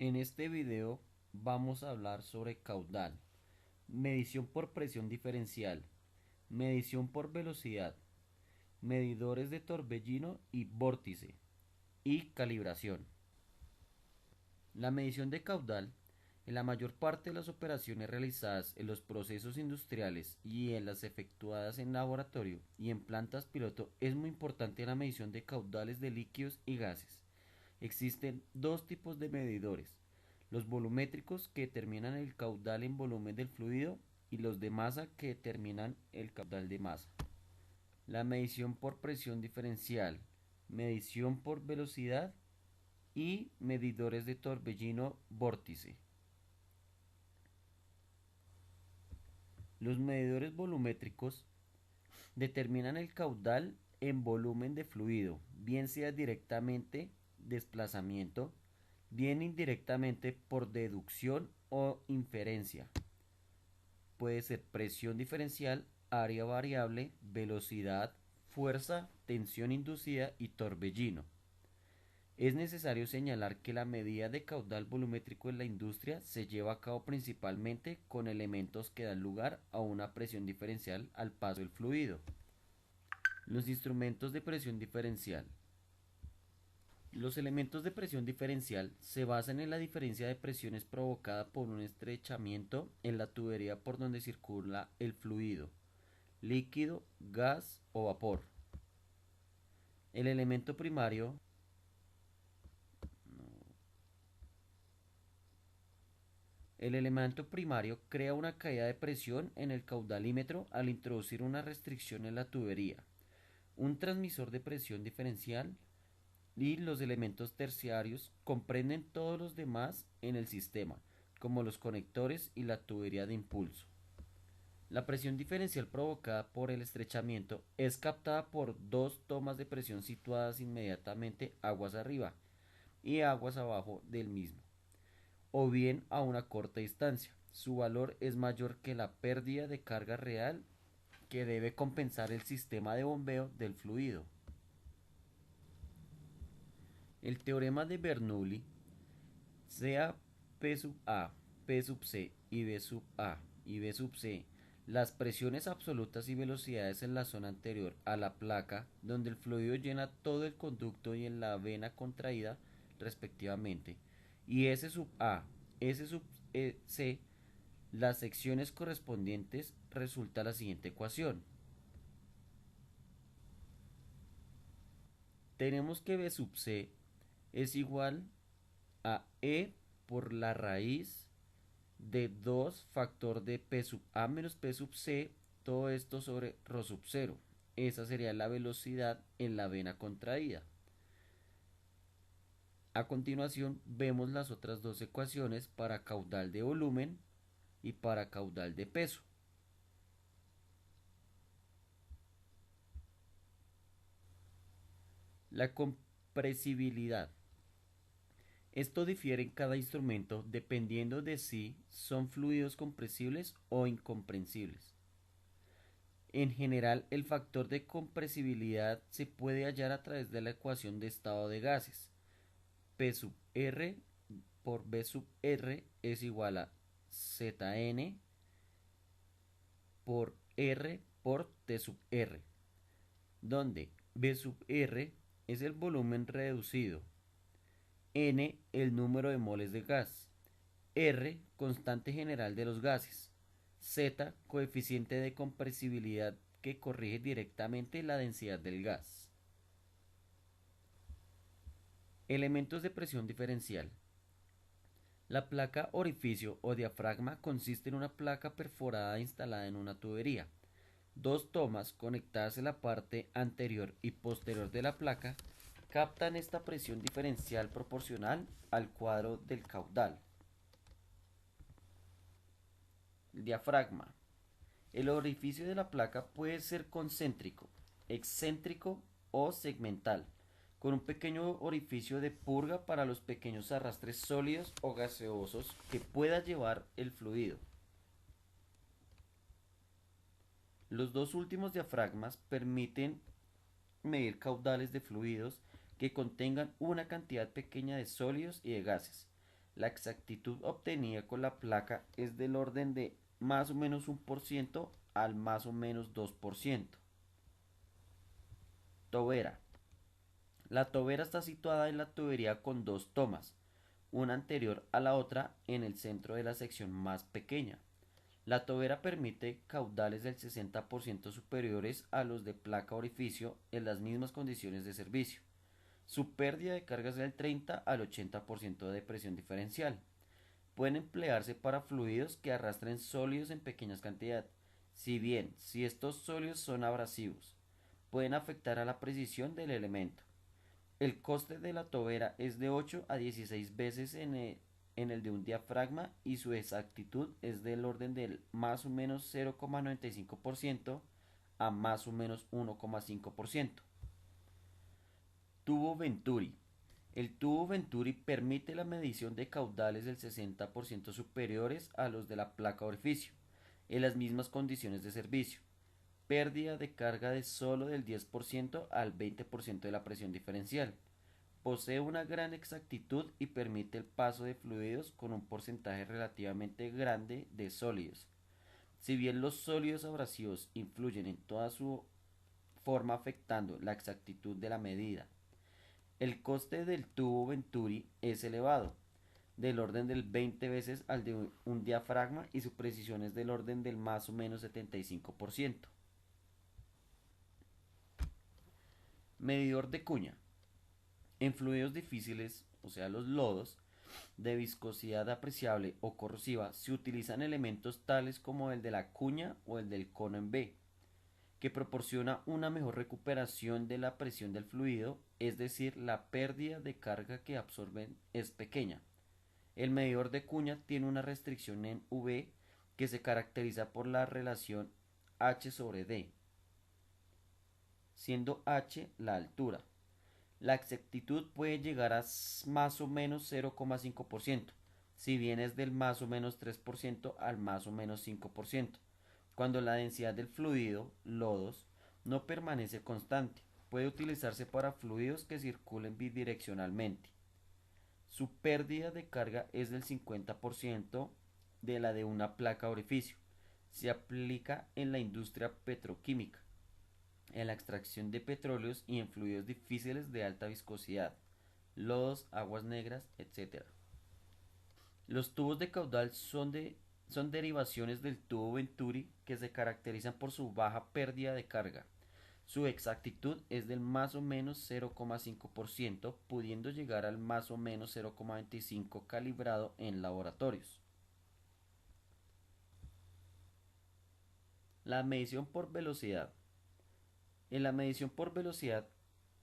En este video vamos a hablar sobre caudal, medición por presión diferencial, medición por velocidad, medidores de torbellino y vórtice y calibración. La medición de caudal en la mayor parte de las operaciones realizadas en los procesos industriales y en las efectuadas en laboratorio y en plantas piloto es muy importante la medición de caudales de líquidos y gases. Existen dos tipos de medidores: los volumétricos, que determinan el caudal en volumen del fluido, y los de masa, que determinan el caudal de masa. La medición por presión diferencial, medición por velocidad y medidores de torbellino vórtice. Los medidores volumétricos determinan el caudal en volumen de fluido, bien sea directamente desplazamiento, bien indirectamente por deducción o inferencia. Puede ser presión diferencial, área variable, velocidad, fuerza, tensión inducida y torbellino. Es necesario señalar que la medida de caudal volumétrico en la industria se lleva a cabo principalmente con elementos que dan lugar a una presión diferencial al paso del fluido. Los instrumentos de presión diferencial. Los elementos de presión diferencial se basan en la diferencia de presiones provocada por un estrechamiento en la tubería por donde circula el fluido, líquido, gas o vapor. El elemento primario El elemento primario crea una caída de presión en el caudalímetro al introducir una restricción en la tubería, un transmisor de presión diferencial, y los elementos terciarios comprenden todos los demás en el sistema, como los conectores y la tubería de impulso. La presión diferencial provocada por el estrechamiento es captada por dos tomas de presión situadas inmediatamente aguas arriba y aguas abajo del mismo, o bien a una corta distancia. Su valor es mayor que la pérdida de carga real que debe compensar el sistema de bombeo del fluido. El teorema de Bernoulli, sea P sub A, P sub C y B sub A y B sub C las presiones absolutas y velocidades en la zona anterior a la placa donde el fluido llena todo el conducto y en la vena contraída respectivamente, y S sub A, S sub C las secciones correspondientes, resulta la siguiente ecuación. Tenemos que B sub C es igual a E por la raíz de 2 factor de P sub A menos P sub C, todo esto sobre ρ sub 0. Esa sería la velocidad en la vena contraída. A continuación vemos las otras dos ecuaciones para caudal de volumen y para caudal de peso. La compresibilidad. Esto difiere en cada instrumento dependiendo de si son fluidos compresibles o incompresibles. En general, el factor de compresibilidad se puede hallar a través de la ecuación de estado de gases. P sub R por B sub R es igual a Zn por R por T sub R, donde B sub R es el volumen reducido, N el número de moles de gas, R constante general de los gases, Z coeficiente de compresibilidad que corrige directamente la densidad del gas. Elementos de presión diferencial. La placa orificio o diafragma consiste en una placa perforada instalada en una tubería. Dos tomas conectadas en la parte anterior y posterior de la placa captan esta presión diferencial proporcional al cuadro del caudal. El diafragma. El orificio de la placa puede ser concéntrico, excéntrico o segmental, con un pequeño orificio de purga para los pequeños arrastres sólidos o gaseosos que pueda llevar el fluido. Los dos últimos diafragmas permiten medir caudales de fluidos que contengan una cantidad pequeña de sólidos y de gases. La exactitud obtenida con la placa es del orden de más o menos 1% al más o menos 2%. Tobera. La tobera está situada en la tubería con dos tomas, una anterior a la otra en el centro de la sección más pequeña. La tobera permite caudales del 60% superiores a los de placa orificio en las mismas condiciones de servicio. Su pérdida de carga es del 30 al 80% de presión diferencial. Pueden emplearse para fluidos que arrastren sólidos en pequeñas cantidades, si estos sólidos son abrasivos, pueden afectar a la precisión del elemento. El coste de la tobera es de 8 a 16 veces en el de un diafragma y su exactitud es del orden del más o menos 0,95% a más o menos 1,5%. Tubo Venturi. El tubo Venturi permite la medición de caudales del 60% superiores a los de la placa orificio, en las mismas condiciones de servicio. Pérdida de carga de solo del 10% al 20% de la presión diferencial. Posee una gran exactitud y permite el paso de fluidos con un porcentaje relativamente grande de sólidos. Si bien los sólidos abrasivos influyen en toda su forma afectando la exactitud de la medida, el coste del tubo Venturi es elevado, del orden del 20 veces al de un diafragma y su precisión es del orden del más o menos 75%. Medidor de cuña. En fluidos difíciles, o sea los lodos, de viscosidad apreciable o corrosiva, se utilizan elementos tales como el de la cuña o el del cono en B, que proporciona una mejor recuperación de la presión del fluido, es decir, la pérdida de carga que absorben es pequeña. El medidor de cuña tiene una restricción en V que se caracteriza por la relación H sobre D, siendo H la altura. La exactitud puede llegar a más o menos 0,5%, si bien es del más o menos 3% al más o menos 5%, cuando la densidad del fluido, lodos, no permanece constante. Puede utilizarse para fluidos que circulen bidireccionalmente. Su pérdida de carga es del 50% de la de una placa orificio. Se aplica en la industria petroquímica, en la extracción de petróleos y en fluidos difíciles de alta viscosidad, lodos, aguas negras, etc. Los tubos de caudal son derivaciones del tubo Venturi que se caracterizan por su baja pérdida de carga. Su exactitud es del más o menos 0,5%, pudiendo llegar al más o menos 0,25 calibrado en laboratorios. La medición por velocidad. En la medición por velocidad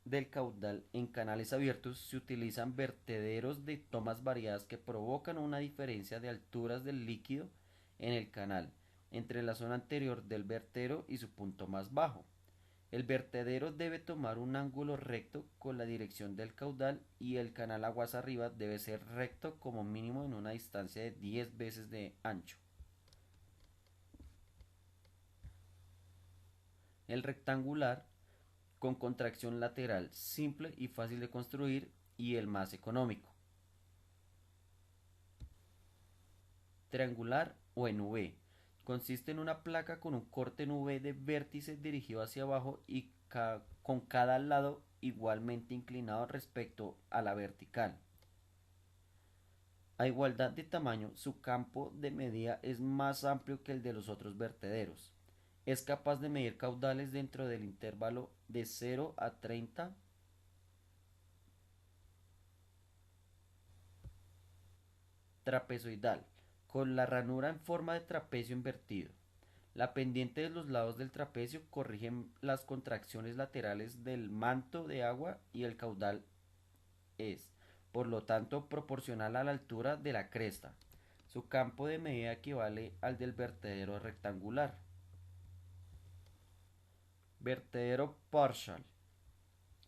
del caudal en canales abiertos se utilizan vertederos de tomas variadas que provocan una diferencia de alturas del líquido en el canal entre la zona anterior del vertedero y su punto más bajo. El vertedero debe tomar un ángulo recto con la dirección del caudal y el canal aguas arriba debe ser recto como mínimo en una distancia de 10 veces de ancho. El rectangular, con contracción lateral simple y fácil de construir, y el más económico. Triangular o en V. Consiste en una placa con un corte en V de vértice dirigido hacia abajo y con cada lado igualmente inclinado respecto a la vertical. A igualdad de tamaño, su campo de medida es más amplio que el de los otros vertederos. Es capaz de medir caudales dentro del intervalo de 0 a 30. Trapezoidal, con la ranura en forma de trapecio invertido. La pendiente de los lados del trapecio corrigen las contracciones laterales del manto de agua y el caudal es, por lo tanto, proporcional a la altura de la cresta. Su campo de medida equivale al del vertedero rectangular. Vertedero partial.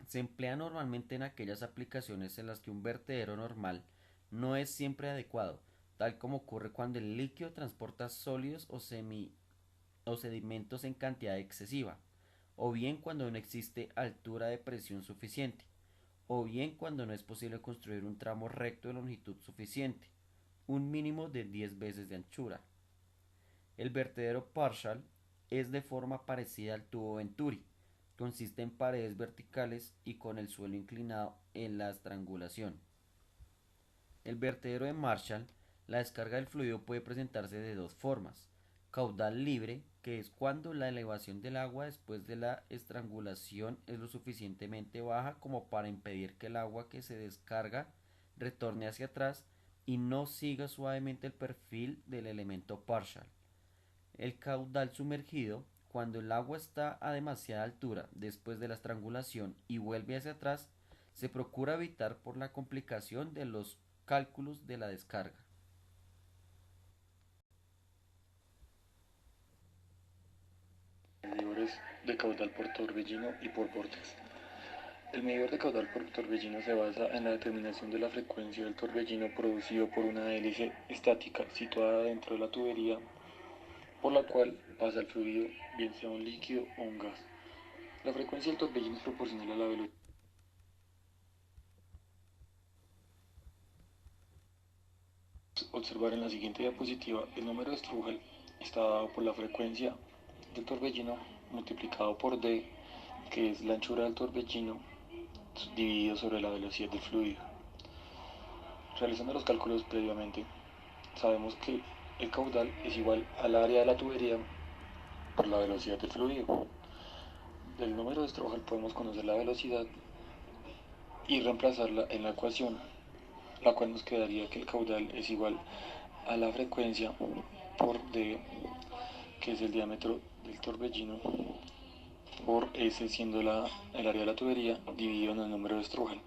Se emplea normalmente en aquellas aplicaciones en las que un vertedero normal no es siempre adecuado, tal como ocurre cuando el líquido transporta sólidos o sedimentos en cantidad excesiva, o bien cuando no existe altura de presión suficiente, o bien cuando no es posible construir un tramo recto de longitud suficiente, un mínimo de 10 veces de anchura. El vertedero partial es de forma parecida al tubo Venturi. Consiste en paredes verticales y con el suelo inclinado en la estrangulación. El vertedero de Marshall, la descarga del fluido puede presentarse de dos formas. Caudal libre, que es cuando la elevación del agua después de la estrangulación es lo suficientemente baja como para impedir que el agua que se descarga retorne hacia atrás y no siga suavemente el perfil del elemento partial. El caudal sumergido, cuando el agua está a demasiada altura después de la estrangulación y vuelve hacia atrás, se procura evitar por la complicación de los cálculos de la descarga. Medidores de caudal por torbellino y por vórtex. El medidor de caudal por torbellino se basa en la determinación de la frecuencia del torbellino producido por una hélice estática situada dentro de la tubería por la cual pasa el fluido, bien sea un líquido o un gas. La frecuencia del torbellino es proporcional a la velocidad. Observar en la siguiente diapositiva, el número de Strugel está dado por la frecuencia del torbellino multiplicado por D, que es la anchura del torbellino dividido sobre la velocidad del fluido. Realizando los cálculos previamente, sabemos que el caudal es igual al área de la tubería por la velocidad del fluido. Del número de Strugel podemos conocer la velocidad y reemplazarla en la ecuación, la cual nos quedaría que el caudal es igual a la frecuencia por D, que es el diámetro del torbellino, por S siendo el área de la tubería, dividido en el número de Strugel.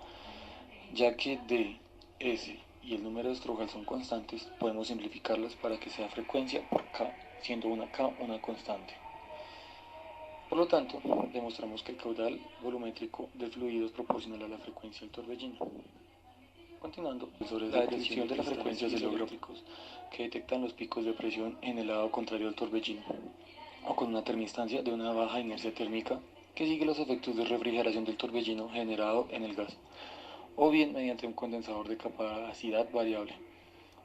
Ya que D, S y el número de Strugel son constantes, podemos simplificarlas para que sea frecuencia por K, siendo una K una constante. Por lo tanto, demostramos que el caudal volumétrico del fluido es proporcional a la frecuencia del torbellino. Continuando, sobre la detección de la frecuencia de los gráficos que detectan los picos de presión en el lado contrario del torbellino, o con una termistancia de una baja inercia térmica que sigue los efectos de refrigeración del torbellino generado en el gas, o bien mediante un condensador de capacidad variable,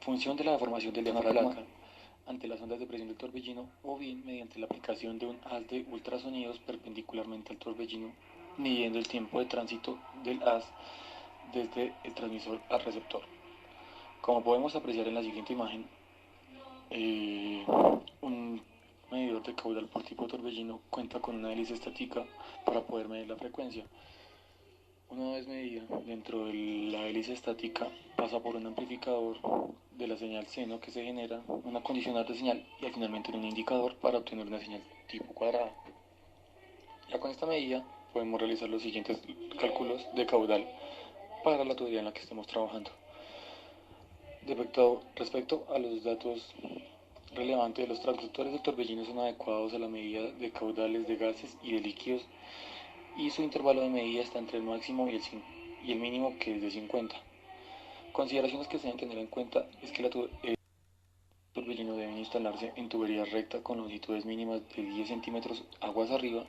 función de la deformación del diafragma ante las ondas de presión del torbellino, o bien mediante la aplicación de un haz de ultrasonidos perpendicularmente al torbellino, midiendo el tiempo de tránsito del haz desde el transmisor al receptor. Como podemos apreciar en la siguiente imagen, un medidor de caudal por tipo torbellino cuenta con una hélice estática para poder medir la frecuencia. Una vez medida dentro de la hélice estática, pasa por un amplificador de la señal seno que se genera, un acondicionador de señal y finalmente un indicador para obtener una señal tipo cuadrada. Ya con esta medida podemos realizar los siguientes cálculos de caudal para la tubería en la que estemos trabajando. Respecto a los datos relevantes, los transductores de torbellino son adecuados a la medida de caudales de gases y de líquidos y su intervalo de medida está entre el máximo y el mínimo, que es de 50. Consideraciones que se deben tener en cuenta es que el torbellino debe instalarse en tuberías rectas con longitudes mínimas de 10 centímetros aguas arriba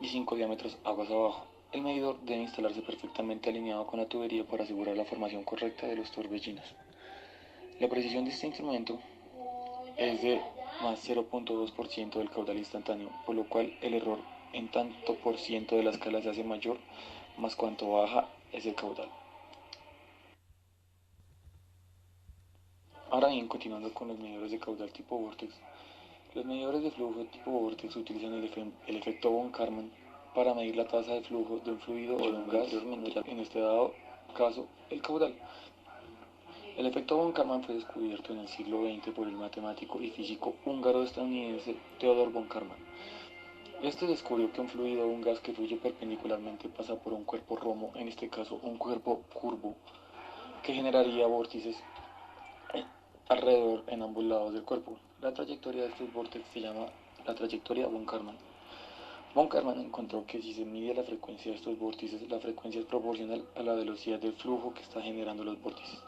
y 5 diámetros aguas abajo. El medidor debe instalarse perfectamente alineado con la tubería para asegurar la formación correcta de los torbellinos. La precisión de este instrumento es de más 0.2% del caudal instantáneo, por lo cual el error en tanto por ciento de la escala se hace mayor, más cuanto baja es el caudal. Ahora bien, continuando con los medidores de caudal tipo Vortex. Los medidores de flujo tipo Vortex utilizan el efecto von Karman para medir la tasa de flujo de un fluido o de un gas, en este dado caso el caudal. El efecto von Karman fue descubierto en el siglo XX por el matemático y físico húngaro-estadounidense Theodor von Karman. Este descubrió que un fluido o un gas que fluye perpendicularmente pasa por un cuerpo romo, en este caso un cuerpo curvo, que generaría vórtices alrededor en ambos lados del cuerpo. La trayectoria de estos vórtices se llama la trayectoria von Karman. Von Karman encontró que si se mide la frecuencia de estos vórtices, la frecuencia es proporcional a la velocidad del flujo que está generando los vórtices.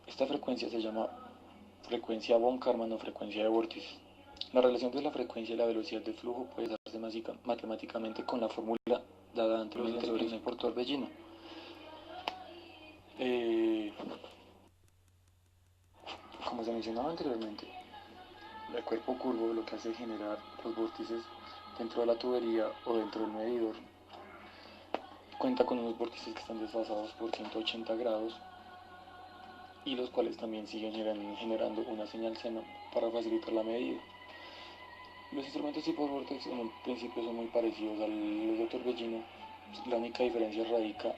Esta frecuencia se llama frecuencia von Karman o frecuencia de vórtices. La relación de la frecuencia y la velocidad del flujo puede darse matemáticamente con la fórmula dada anteriormente por torbellino. mencionaba anteriormente, el cuerpo curvo lo que hace es generar los vórtices dentro de la tubería o dentro del medidor. Cuenta con unos vórtices que están desfasados por 180 grados y los cuales también siguen generando una señal seno para facilitar la medida. Los instrumentos tipo Vortex en un principio son muy parecidos a los de Torbellino. La única diferencia radica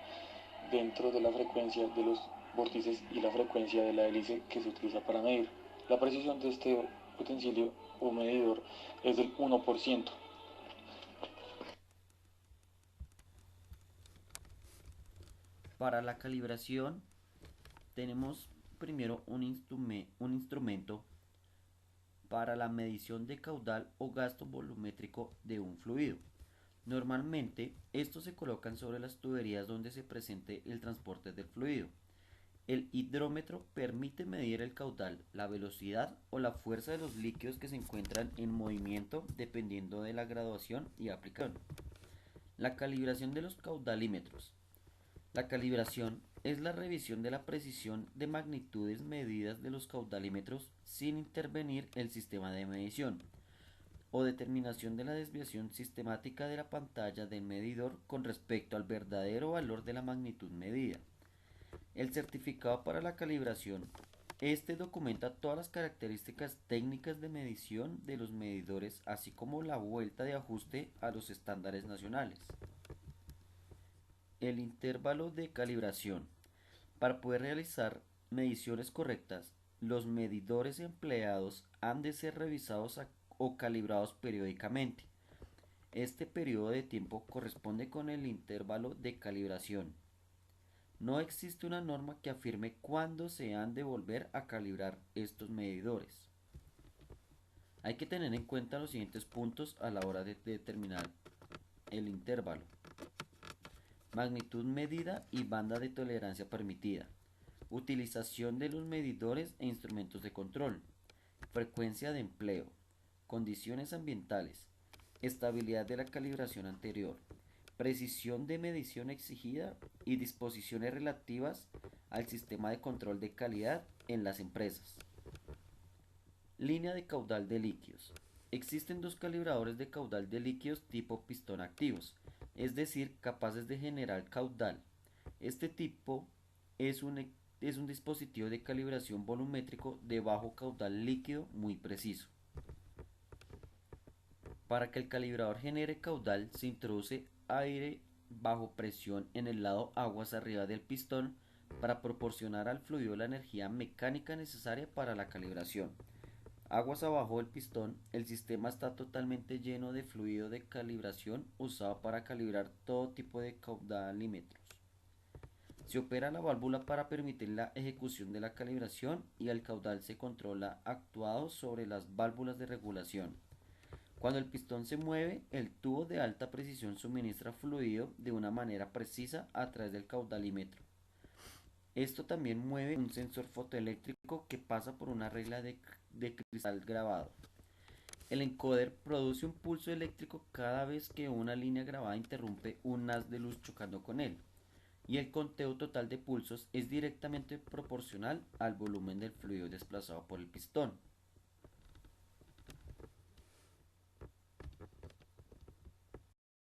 dentro de la frecuencia de los vórtices y la frecuencia de la hélice que se utiliza para medir. La precisión de este utensilio o medidor es del 1%. Para la calibración tenemos primero un instrumento para la medición de caudal o gasto volumétrico de un fluido. Normalmente, estos se colocan sobre las tuberías donde se presente el transporte del fluido. El hidrómetro permite medir el caudal, la velocidad o la fuerza de los líquidos que se encuentran en movimiento dependiendo de la graduación y aplicación. La calibración de los caudalímetros. La calibración es la revisión de la precisión de magnitudes medidas de los caudalímetros sin intervenir el sistema de medición o determinación de la desviación sistemática de la pantalla del medidor con respecto al verdadero valor de la magnitud medida. El certificado para la calibración. Este documenta todas las características técnicas de medición de los medidores, así como la vuelta de ajuste a los estándares nacionales. El intervalo de calibración. Para poder realizar mediciones correctas, los medidores empleados han de ser revisados o calibrados periódicamente. Este periodo de tiempo corresponde con el intervalo de calibración. No existe una norma que afirme cuándo se han de volver a calibrar estos medidores. Hay que tener en cuenta los siguientes puntos a la hora de determinar el intervalo: magnitud medida y banda de tolerancia permitida, utilización de los medidores e instrumentos de control, frecuencia de empleo, condiciones ambientales, estabilidad de la calibración anterior, precisión de medición exigida y disposiciones relativas al sistema de control de calidad en las empresas. Línea de caudal de líquidos. Existen dos calibradores de caudal de líquidos tipo pistón activos, es decir, capaces de generar caudal. Este tipo es un dispositivo de calibración volumétrico de bajo caudal líquido muy preciso. Para que el calibrador genere caudal, se introduce aire bajo presión en el lado aguas arriba del pistón para proporcionar al fluido la energía mecánica necesaria para la calibración. Aguas abajo del pistón, el sistema está totalmente lleno de fluido de calibración usado para calibrar todo tipo de caudalímetros. Se opera la válvula para permitir la ejecución de la calibración y el caudal se controla actuado sobre las válvulas de regulación. Cuando el pistón se mueve, el tubo de alta precisión suministra fluido de una manera precisa a través del caudalímetro. Esto también mueve un sensor fotoeléctrico que pasa por una regla de cristal grabado. El encoder produce un pulso eléctrico cada vez que una línea grabada interrumpe un haz de luz chocando con él, y el conteo total de pulsos es directamente proporcional al volumen del fluido desplazado por el pistón.